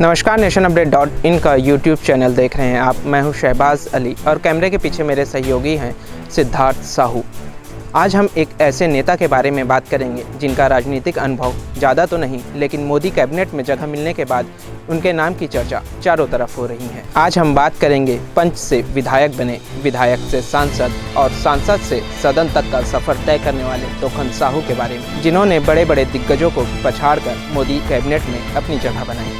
नमस्कार, nation update .in का YouTube channel देख रहे हैं आप। मैं हूं शहबाज अली और कैमरे के पीछे मेरे सहयोगी हैं सिद्धार्थ साहू। आज हम एक ऐसे नेता के बारे में बात करेंगे जिनका राजनीतिक अनुभव ज़्यादा तो नहीं, लेकिन मोदी कैबिनेट में जगह मिलने के बाद उनके नाम की चर्चा चारों तरफ हो रही है। आज हम बात करेंगे पंच से विधायक बने, विधायक से सांसद और सांसद से सदन तक का सफर तय करने वाले तोखन साहू के बारे में, जिन्होंने बड़े बड़े दिग्गजों को पछाड़कर मोदी कैबिनेट में अपनी जगह बनाई।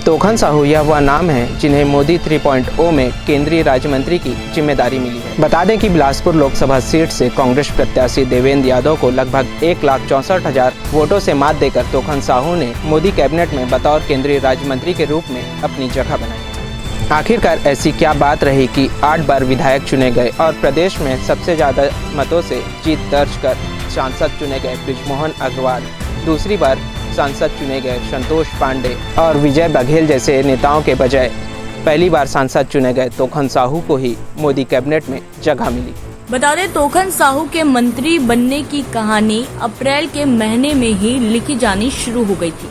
तोखन साहू यह वह नाम है जिन्हें मोदी 3.0 में केंद्रीय राज्य मंत्री की जिम्मेदारी मिली है। बता दें कि बिलासपुर लोकसभा सीट से कांग्रेस प्रत्याशी देवेंद्र यादव को लगभग 1,64,000 वोटों से मात देकर तोखन साहू ने मोदी कैबिनेट में बतौर केंद्रीय राज्य मंत्री के रूप में अपनी जगह बनाई। आखिरकार ऐसी क्या बात रही कि 8 बार विधायक चुने गए और प्रदेश में सबसे ज्यादा मतों से जीत दर्ज कर सांसद चुने गए बृजमोहन अग्रवाल, दूसरी बार सांसद चुने गए संतोष पांडे और विजय बघेल जैसे नेताओं के बजाय पहली बार सांसद चुने गए तोखन साहू को ही मोदी कैबिनेट में जगह मिली। बता दें, तोखन साहू के मंत्री बनने की कहानी अप्रैल के महीने में ही लिखी जानी शुरू हो गई थी।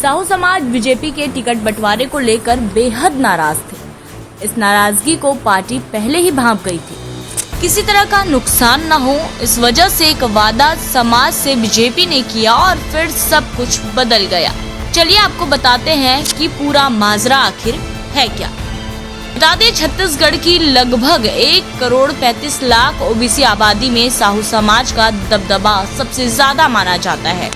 साहू समाज बीजेपी के टिकट बंटवारे को लेकर बेहद नाराज थे। इस नाराजगी को पार्टी पहले ही भांप गई थी। किसी तरह का नुकसान न हो, इस वजह से एक वादा समाज से बीजेपी ने किया और फिर सब कुछ बदल गया। चलिए आपको बताते हैं कि पूरा माजरा आखिर है क्या। बता दें, छत्तीसगढ़ की लगभग 1,35,00,000 ओबीसी आबादी में साहू समाज का दबदबा सबसे ज्यादा माना जाता है।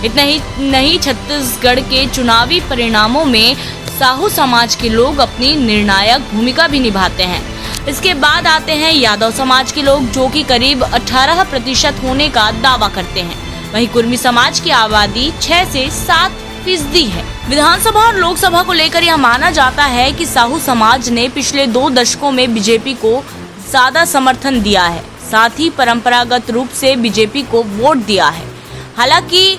इतना ही नहीं, छत्तीसगढ़ के चुनावी परिणामों में साहू समाज के लोग अपनी निर्णायक भूमिका भी निभाते हैं। इसके बाद आते हैं यादव समाज के लोग, जो कि करीब 18% होने का दावा करते हैं। वहीं कुर्मी समाज की आबादी 6 से 7% है। विधानसभा और लोकसभा को लेकर यह माना जाता है कि साहू समाज ने पिछले 2 दशकों में बीजेपी को ज्यादा समर्थन दिया है, साथ ही परंपरागत रूप से बीजेपी को वोट दिया है। हालांकि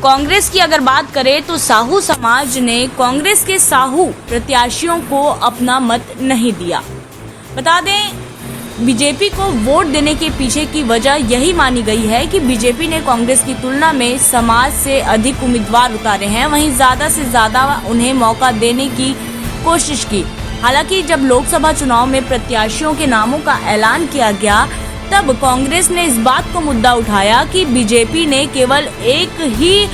कांग्रेस की अगर बात करें तो साहू समाज ने कांग्रेस के साहू प्रत्याशियों को अपना मत नहीं दिया। बता दें, बीजेपी को वोट देने के पीछे की वजह यही मानी गई है कि बीजेपी ने कांग्रेस की तुलना में समाज से अधिक उम्मीदवार उतारे हैं, वहीं ज्यादा से ज्यादा उन्हें मौका देने की कोशिश की। हालांकि जब लोकसभा चुनाव में प्रत्याशियों के नामों का ऐलान किया गया, तब कांग्रेस ने इस बात को मुद्दा उठाया कि बीजेपी ने केवल एक ही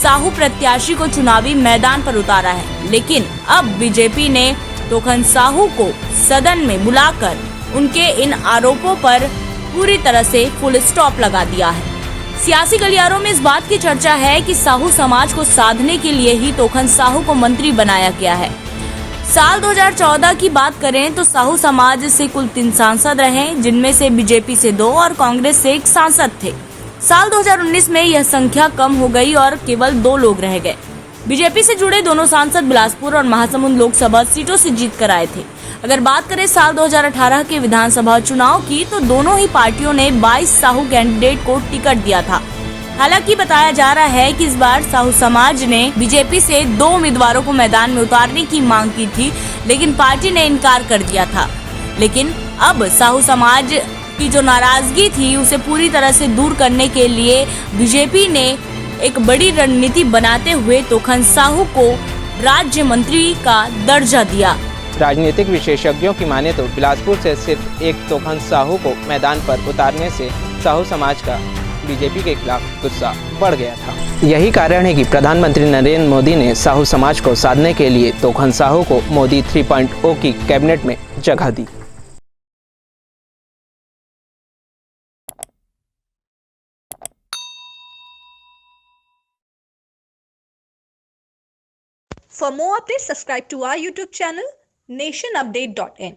साहू प्रत्याशी को चुनावी मैदान पर उतारा है। लेकिन अब बीजेपी ने तोखन साहू को सदन में बुलाकर उनके इन आरोपों पर पूरी तरह से फुल स्टॉप लगा दिया है। सियासी गलियारों में इस बात की चर्चा है कि साहू समाज को साधने के लिए ही तोखन साहू को मंत्री बनाया गया है। साल 2014 की बात करें तो साहू समाज से कुल 3 सांसद रहे, जिनमें से बीजेपी से 2 और कांग्रेस से 1 सांसद थे। साल 2019 में यह संख्या कम हो गई और केवल 2 लोग रह गए। बीजेपी से जुड़े दोनों सांसद बिलासपुर और महासमुंद लोकसभा सीटों से जीत कर आए थे। अगर बात करें साल 2018 के विधानसभा चुनाव की, तो दोनों ही पार्टियों ने 22 साहू कैंडिडेट को टिकट दिया था। हालांकि बताया जा रहा है कि इस बार साहू समाज ने बीजेपी से 2 उम्मीदवारों को मैदान में उतारने की मांग की थी, लेकिन पार्टी ने इनकार कर दिया था। लेकिन अब साहू समाज की जो नाराजगी थी, उसे पूरी तरह से दूर करने के लिए बीजेपी ने एक बड़ी रणनीति बनाते हुए तोखन साहू को राज्य मंत्री का दर्जा दिया। राजनीतिक विशेषज्ञों की माने तो बिलासपुर से सिर्फ एक तोखन साहू को मैदान पर उतारने से साहू समाज का बीजेपी के खिलाफ गुस्सा बढ़ गया था। यही कारण है कि प्रधानमंत्री नरेंद्र मोदी ने साहू समाज को साधने के लिए तोखन साहू को मोदी 3.0 की कैबिनेट में जगह दी। For more updates, subscribe to our YouTube channel, nationupdate.in.